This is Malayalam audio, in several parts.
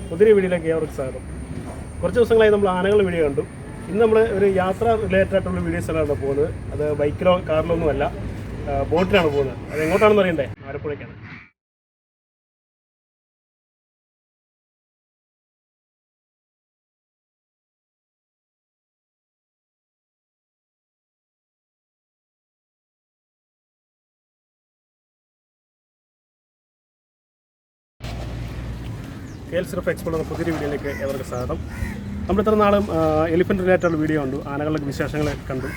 പുതിയ വീഡിയോയിലേക്ക് ഏവർക്ക് സ്വാഗതം. കുറച്ച് ദിവസങ്ങളായി നമ്മൾ ആനകളുടെ വീഡിയോ കണ്ടു. ഇന്ന് നമ്മൾ ഒരു യാത്ര റിലേറ്റഡ് ആയിട്ടുള്ള വീഡിയോസിലാണ് പോകുന്നത്. അത് ബൈക്കിലോ കാറിലോ ഒന്നുമല്ല, ബോട്ടിലാണ് പോകുന്നത്. അത് എങ്ങോട്ടാണെന്ന് അറിയണ്ടേ? ആലപ്പുഴയ്ക്കാണ്. KL Surf Explorer എന്ന പുതിയ വീഡിയോയിലേക്ക് ഏവർക്ക് സ്വാഗതം. നമ്മൾ ഇത്ര നാളും എലിഫൻറ്റ് റിലേറ്റഡ് വീഡിയോ കണ്ടു, ആനകളുടെ വിശേഷങ്ങൾ കണ്ടു.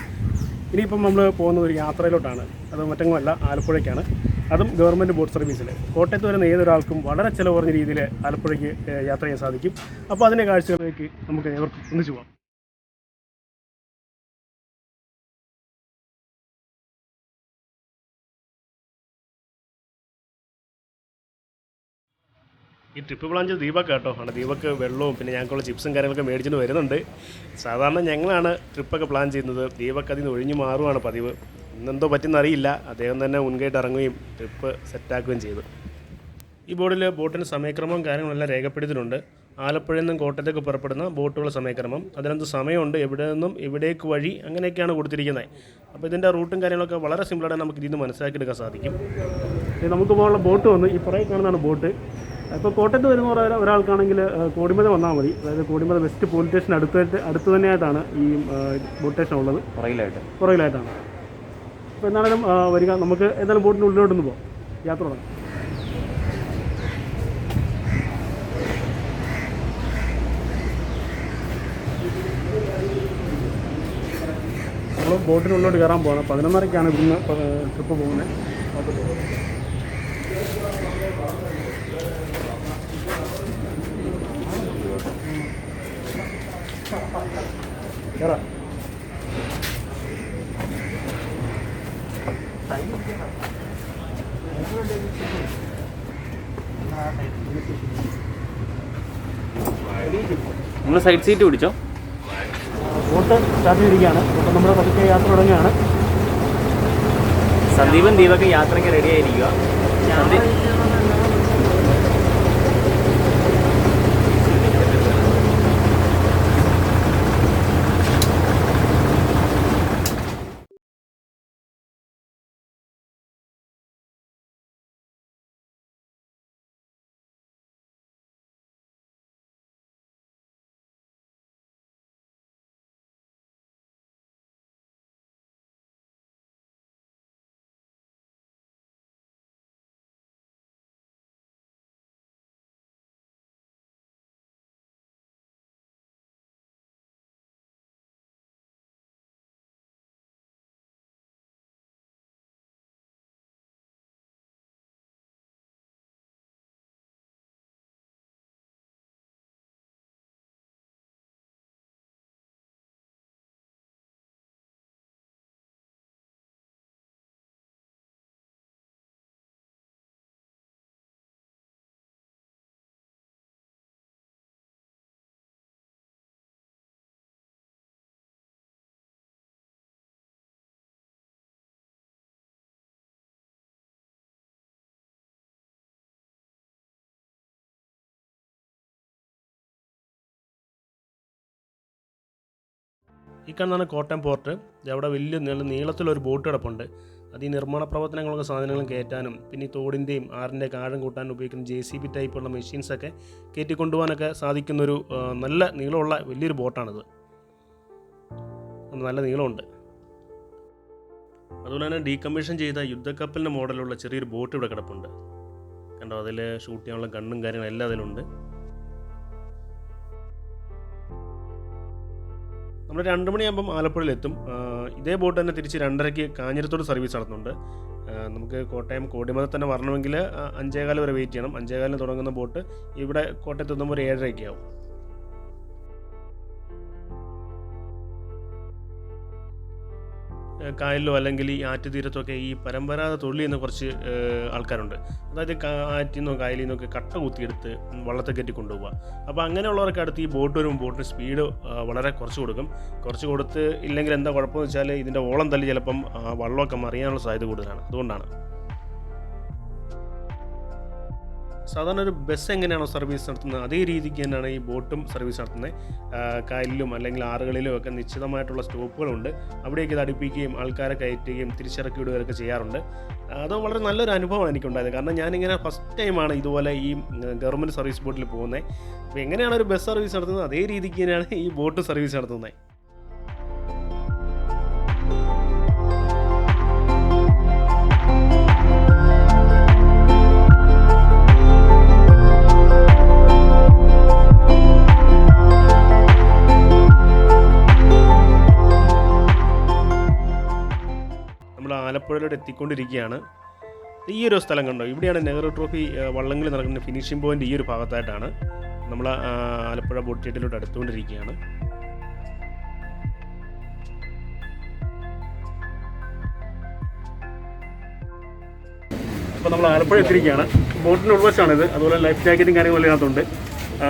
ഇനിയിപ്പം നമ്മൾ പോകുന്നത് ഒരു യാത്രയിലോട്ടാണ്. അത് മറ്റെങ്ങുമല്ല, ആലപ്പുഴയ്ക്കാണ്. അതും ഗവൺമെൻറ് ബോട്ട് സർവീസിൽ. കോട്ടയത്ത് വരുന്ന ഏതൊരാൾക്കും വളരെ ചിലവ് കുറഞ്ഞ രീതിയിൽ ആലപ്പുഴയ്ക്ക് യാത്ര ചെയ്യാൻ സാധിക്കും. അപ്പോൾ അതിൻ്റെ കാഴ്ചകളിലേക്ക് നമുക്ക് ഏവർക്കും ഒന്നിച്ചു പോകാം. ഈ ട്രിപ്പ് പ്ലാൻ ചെയ്ത് ദീപക് കേട്ടോ ആണ്. ദീപക് വെള്ളവും പിന്നെ ഞങ്ങൾക്കുള്ള ചിപ്സും കാര്യങ്ങളൊക്കെ മേടിച്ചിട്ട് വരുന്നുണ്ട്. സാധാരണ ഞങ്ങളാണ് ട്രിപ്പൊക്കെ പ്ലാൻ ചെയ്യുന്നത്. ദീപക് അതിൽ നിന്ന് ഒഴിഞ്ഞു മാറുകയാണ് പതിവ്. ഇന്നെന്തോ പറ്റുന്നറിയില്ല. അദ്ദേഹം തന്നെ മുൻകൈയിട്ട് ഇറങ്ങുകയും ട്രിപ്പ് സെറ്റാക്കുകയും ചെയ്തു. ഈ ബോട്ടിന് സമയക്രമവും കാര്യങ്ങളെല്ലാം രേഖപ്പെടുത്തിയിട്ടുണ്ട്. ആലപ്പുഴയിൽ നിന്നും കോട്ടയത്തേക്ക് പുറപ്പെടുന്ന ബോട്ടുകളുടെ സമയക്രമം, അതിനകത്ത് സമയമുണ്ട്, എവിടെ നിന്നും എവിടേക്ക് വഴി, അങ്ങനെയൊക്കെയാണ് കൊടുത്തിരിക്കുന്നത്. അപ്പോൾ ഇതിൻ്റെ റൂട്ടും കാര്യങ്ങളൊക്കെ വളരെ സിമ്പിളായിട്ട് നമുക്ക് ഇതിൽ നിന്ന് മനസ്സിലാക്കിയെടുക്കാൻ സാധിക്കും. നമുക്ക് പോകാനുള്ള ബോട്ട് വന്ന് ഈ പുറകെ കാണുന്നതാണ് ബോട്ട്. ഇപ്പോൾ കോട്ടയത്ത് വരുന്ന ഒരാൾക്കാണെങ്കിൽ കോടിമത വന്നാൽ മതി. അതായത് കോടിമത വെസ്റ്റ് പോലീസ് സ്റ്റേഷൻ അടുത്ത് തന്നെയായിട്ടാണ് ഈ ബോട്ട് സ്റ്റേഷൻ ഉള്ളത്, പുറകിലായിട്ടാണ്. അപ്പോൾ എന്താണെങ്കിലും വരിക, നമുക്ക് എന്തായാലും ബോട്ടിൻ്റെ ഉള്ളിലോട്ടൊന്ന് പോകാം, യാത്ര തുടങ്ങാം. നമ്മൾ ബോട്ടിനുള്ളിലോട്ട് കയറാൻ പോകണം. 11:30ക്കാണ് ഇവിടുന്ന് ട്രിപ്പ് പോകുന്നത്. കയറാം. നമ്മൾ സൈഡ് സീറ്റ് പിടിച്ചോ. ബോട്ട് സ്റ്റാർട്ട് ചെയ്തിരിക്കുകയാണ്. അപ്പോൾ നമ്മുടെ പതുക്കെ യാത്ര തുടങ്ങുകയാണ്. സന്ദീപും ദീപക്ക് യാത്രയ്ക്ക് റെഡി ആയിരിക്കുക. ഈ കാണുന്നതാണ് കോട്ടയം പോർട്ട്. അവിടെ വലിയ നീളത്തിലൊരു ബോട്ട് കിടപ്പുണ്ട്. അത് ഈ നിർമ്മാണ പ്രവർത്തനങ്ങളൊക്കെ സാധനങ്ങളും കയറ്റാനും പിന്നെ ഈ തോടിൻ്റെയും ആറിൻ്റെയൊക്കെ ആഴം കൂട്ടാനും ഉപയോഗിക്കുന്ന JCB ടൈപ്പുള്ള മെഷീൻസൊക്കെ കയറ്റിക്കൊണ്ടുപോകാനൊക്കെ സാധിക്കുന്നൊരു നല്ല നീളമുള്ള വലിയൊരു ബോട്ടാണിത്. നല്ല നീളമുണ്ട്. അതുപോലെ തന്നെ ഡീകമ്മീഷൻ ചെയ്ത യുദ്ധക്കപ്പലിൻ്റെ മോഡലുള്ള ചെറിയൊരു ബോട്ട് ഇവിടെ കിടപ്പുണ്ട്. കണ്ടോ, അതിൽ ഷൂട്ട് ചെയ്യാനുള്ള ഗണ്ണും കാര്യങ്ങളും എല്ലാം അതിലുണ്ട്. നമ്മൾ 2 മണിയാകുമ്പം ആലപ്പുഴയിലെത്തും. ഇതേ ബോട്ട് തന്നെ തിരിച്ച് 2:30ക്ക് കാഞ്ഞിരത്തോട് സർവീസ് നടത്തുന്നുണ്ട്. നമുക്ക് കോട്ടയം കോടിമത തന്നെ വരണമെങ്കിൽ 5:15 വരെ വെയിറ്റ് ചെയ്യണം. 5:15 തുടങ്ങുന്ന ബോട്ട് ഇവിടെ കോട്ടയത്ത് എത്തുമ്പോൾ ഒരു 7:30 ആവും. കായലിലോ അല്ലെങ്കിൽ ഈ ആറ്റുതീരത്തൊക്കെ ഈ പരമ്പരാഗത തൊഴിൽ ചെയ്യുന്ന കുറച്ച് ആൾക്കാരുണ്ട്. അതായത് ആറ്റിൽ നിന്നോ കായലിൽ നിന്നൊക്കെ കട്ട കുത്തിയെടുത്ത് വള്ളത്തെ കയറ്റി കൊണ്ടുപോകുക. അപ്പോൾ അങ്ങനെയുള്ളവർക്ക് അടുത്ത് ഈ ബോട്ട് വരുമ്പോൾ ബോട്ടിന് സ്പീഡ് വളരെ കുറച്ച് കൊടുക്കും. കുറച്ച് കൊടുത്ത് ഇല്ലെങ്കിൽ എന്താ കുഴപ്പമെന്ന് വെച്ചാൽ ഇതിൻ്റെ ഓളം തല്ലി ചിലപ്പം വള്ളമൊക്കെ മറിയാനുള്ള സാധ്യത കൂടുതലാണ്. അതുകൊണ്ടാണ് സാധാരണ ഒരു ബസ് എങ്ങനെയാണോ സർവീസ് നടത്തുന്നത് അതേ രീതിക്ക് തന്നെയാണ് ഈ ബോട്ടും സർവീസ് നടത്തുന്നത്. കായലിലും അല്ലെങ്കിൽ ആറുകളിലും ഒക്കെ നിശ്ചിതമായിട്ടുള്ള സ്റ്റോപ്പുകളുണ്ട്. അവിടേക്ക് ഇത് അടുപ്പിക്കുകയും ആൾക്കാരെ കയറ്റുകയും തിരിച്ചിറക്കി വിടുകയൊക്കെ ചെയ്യാറുണ്ട്. അത് വളരെ നല്ലൊരു അനുഭവമാണ് എനിക്കുണ്ടായത്. കാരണം ഞാനിങ്ങനെ ഫസ്റ്റ് ടൈമാണ് ഇതുപോലെ ഈ ഗവൺമെൻറ് സർവീസ് ബോട്ടിൽ പോകുന്നത്. അപ്പോൾ എങ്ങനെയാണ് ഒരു ബസ് സർവീസ് നടത്തുന്നത് അതേ രീതിക്ക് തന്നെയാണ് ഈ ബോട്ട് സർവീസ് നടത്തുന്നത്. ആലപ്പുഴയിലോട്ട് എത്തിക്കൊണ്ടിരിക്കുകയാണ്. ഈ ഒരു സ്ഥലം കണ്ടോ, ഇവിടെയാണ് നെഹ്റു ട്രോഫി വള്ളംകളി നടക്കുന്ന ഫിനിഷിംഗ് പോയിന്റ്. ഈ ഒരു ഭാഗത്തായിട്ടാണ്. നമ്മൾ ആലപ്പുഴ ബോട്ട് ഷെഡിലോട്ട് അടുത്തുകൊണ്ടിരിക്കുകയാണ്. അപ്പോൾ നമ്മൾ ആലപ്പുഴ എത്തിയിരിക്കുകയാണ്. ബോട്ടിൻ്റെ ഉൾവശമാണിത്. അതുപോലെ ലൈഫ് ജാക്കറ്റും കാര്യങ്ങളും ഇതിനകത്തുണ്ട്.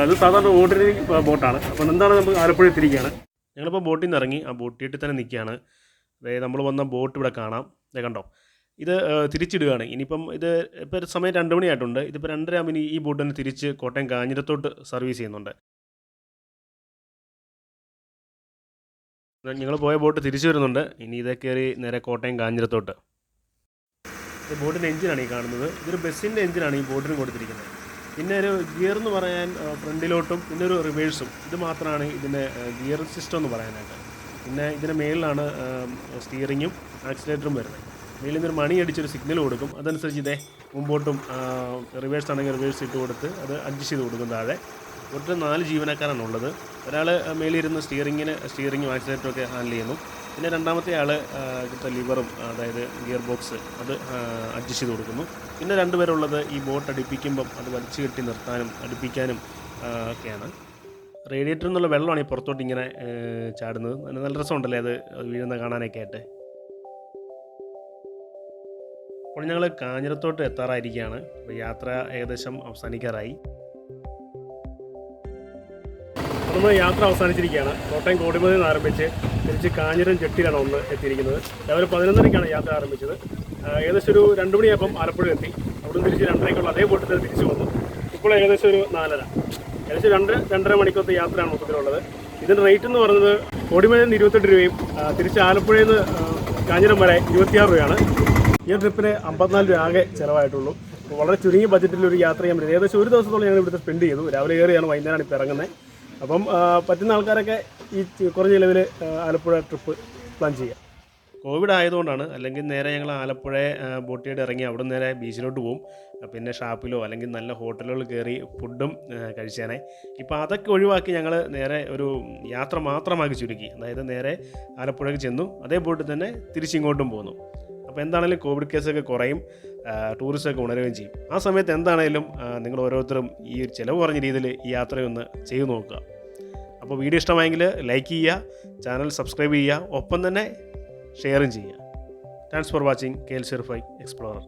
ഇത് സാധാരണ ഓർഡിനറി ബോട്ടാണ്. അപ്പോൾ എന്താണ് നമ്മൾ ആലപ്പുഴ എത്തിയിരിക്കുകയാണ്. ഞങ്ങളിപ്പോൾ ബോട്ടിൽ നിന്ന് ഇറങ്ങി ആ ബോട്ട് ഷെഡിൽ തന്നെ നിൽക്കുകയാണ്. അതായത് നമ്മൾ വന്ന ബോട്ട് ഇവിടെ കാണാം. ഇത് കണ്ടോ, ഇത് തിരിച്ചിടുകയാണ്. ഇനിയിപ്പം ഇത് ഇപ്പോൾ സമയം 2 മണിയായിട്ടുണ്ട്. ഇതിപ്പോൾ 2:30 ആകുമ്പോൾ ഈ ബോട്ട് തന്നെ തിരിച്ച് കോട്ടയം കാഞ്ഞിരത്തോട്ട് സർവീസ് ചെയ്യുന്നുണ്ട്. ഞങ്ങൾ പോയ ബോട്ട് തിരിച്ചു വരുന്നുണ്ട്. ഇനി ഇതേ കയറി നേരെ കോട്ടയം കാഞ്ഞിരത്തോട്ട്. ഇത് ബോട്ടിൻ്റെ എഞ്ചിനാണ് ഈ കാണുന്നത്. ഇതൊരു ബസ്സിൻ്റെ എഞ്ചിനാണ് ഈ ബോട്ടിന് കൊടുത്തിരിക്കുന്നത്. പിന്നെ ഒരു ഗിയർ എന്ന് പറയാൻ ഫ്രണ്ടിലോട്ടും പിന്നെ ഒരു റിവേഴ്സും. ഇത് മാത്രമാണ് ഇതിൻ്റെ ഗിയർ സിസ്റ്റം എന്ന് പറയാനായിട്ട്. പിന്നെ ഇതിന് മേളിലാണ് സ്റ്റിയറിങ്ങും ആക്സിലേറ്ററും വരുന്നത്. മേളിൽ നിന്നൊരു മണി അടിച്ചൊരു സിഗ്നൽ കൊടുക്കും. അതനുസരിച്ച് ഇതേ മുമ്പോട്ടും റിവേഴ്സ് ആണെങ്കിൽ റിവേഴ്സ് ഇട്ട് കൊടുത്ത് അത് അഡ്ജസ്റ്റ് ചെയ്ത് കൊടുക്കും. താഴെ ഒറ്റ 4 ജീവനക്കാരാണ് ഉള്ളത്. ഒരാൾ മേളിലിരുന്ന് സ്റ്റിയറിങ്ങും ആക്സിലേറ്ററും ഒക്കെ ഹാൻഡിൽ ചെയ്യുന്നു. പിന്നെ രണ്ടാമത്തെ ആൾ ഇവിടുത്തെ ലിവറും അതായത് ഗിയർ ബോക്സ് അത് അഡ്ജസ്റ്റ് ചെയ്ത് കൊടുക്കുന്നു. പിന്നെ 2 പേരുള്ളത് ഈ ബോട്ട് അടുപ്പിക്കുമ്പം അത് വലിച്ചു കെട്ടി നിർത്താനും അടുപ്പിക്കാനും ഒക്കെയാണ്. റേഡിയേറ്ററിൽ നിന്നുള്ള വെള്ളമാണ് ഈ പുറത്തോട്ട് ഇങ്ങനെ ചാടുന്നത്. നല്ല രസമുണ്ടല്ലേ അത് വീഴുന്ന കാണാനൊക്കെ ആയിട്ട്. അപ്പോൾ ഞങ്ങൾ കാഞ്ഞിരത്തോട്ട് എത്താറായിരിക്കുകയാണ്. അപ്പോൾ യാത്ര ഏകദേശം അവസാനിക്കാറായി. നമ്മൾ യാത്ര അവസാനിച്ചിരിക്കുകയാണ്. കോട്ടയം കോടിമതിൽ നിന്ന് ആരംഭിച്ച് തിരിച്ച് കാഞ്ഞിരം ജെട്ടിയിലാണ് ഒന്ന് എത്തിയിരിക്കുന്നത്. രാവിലെ 11:30ക്കാണ് യാത്ര ആരംഭിച്ചത്. ഏകദേശം ഒരു 2 മണിയാകുമ്പം ആലപ്പുഴ എത്തി. അവിടെ തിരിച്ച് 2:30ക്കുള്ള അതേ ബോട്ടിൽ തന്നെ തിരിച്ചു വന്നു. ഇപ്പോൾ ഏകദേശം ഒരു 4:30 ഏകദേശം 2-2.5 മണിക്കൂറത്തെ യാത്രയാണ് മൊത്തത്തിലുള്ളത്. ഇതിൻ്റെ റേറ്റ് എന്ന് പറയുന്നത് കോടിമതിൽ നിന്ന് 28 രൂപയും തിരിച്ച് ആലപ്പുഴയിൽ നിന്ന് കാഞ്ഞിരം വരെ 26 രൂപയാണ്. ഈ ട്രിപ്പിന് 54 രൂപ ആകെ ചിലവായിട്ടുള്ളൂ. വളരെ ചുരുങ്ങിയ ബഡ്ജറ്റിലൊരു യാത്ര ചെയ്യാൻ പറ്റും. ഏകദേശം ഒരു ദിവസത്തോളം ഞങ്ങൾ ഇവിടുത്തെ സ്പെൻഡ് ചെയ്തു. രാവിലെ കയറിയാണ് വൈകുന്നേരമാണ് ഇപ്പോൾ ഇറങ്ങുന്നത്. അപ്പം പറ്റുന്ന ആൾക്കാരൊക്കെ ഈ കുറഞ്ഞ ചിലവിൽ ആലപ്പുഴ ട്രിപ്പ് പ്ലാൻ ചെയ്യാം. കോവിഡ് ആയതുകൊണ്ടാണ്. അല്ലെങ്കിൽ നേരെ ഞങ്ങൾ ആലപ്പുഴ ബോട്ടിയുടെ ഇറങ്ങി അവിടെ നേരെ ബീച്ചിലോട്ട് പോകും. പിന്നെ ഷാപ്പിലോ അല്ലെങ്കിൽ നല്ല ഹോട്ടലുകളിൽ കയറി ഫുഡും കഴിച്ചാനേ. ഇപ്പോൾ അതൊക്കെ ഒഴിവാക്കി ഞങ്ങൾ നേരെ ഒരു യാത്ര മാത്രമാക്കി ചുരുക്കി. അതായത് നേരെ ആലപ്പുഴയ്ക്ക് ചെന്നു, അതേ ബോട്ടിൽ തന്നെ തിരിച്ചിങ്ങോട്ടും പോന്നു. അപ്പോൾ എന്താണെങ്കിലും കോവിഡ് കേസൊക്കെ കുറയും, ടൂറിസ്റ്റൊക്കെ ഉണരുകയും ചെയ്യും. ആ സമയത്ത് എന്താണെങ്കിലും നിങ്ങൾ ഓരോരുത്തരും ഈ ചിലവ് കുറഞ്ഞ രീതിയിൽ ഈ യാത്രയൊന്ന് ചെയ്തു നോക്കുക. അപ്പോൾ വീഡിയോ ഇഷ്ടമായെങ്കിൽ ലൈക്ക് ചെയ്യുക, ചാനൽ സബ്സ്ക്രൈബ് ചെയ്യുക, ഒപ്പം തന്നെ ഷെയറും ചെയ്യുക. Thanks for watching KL05 explorer.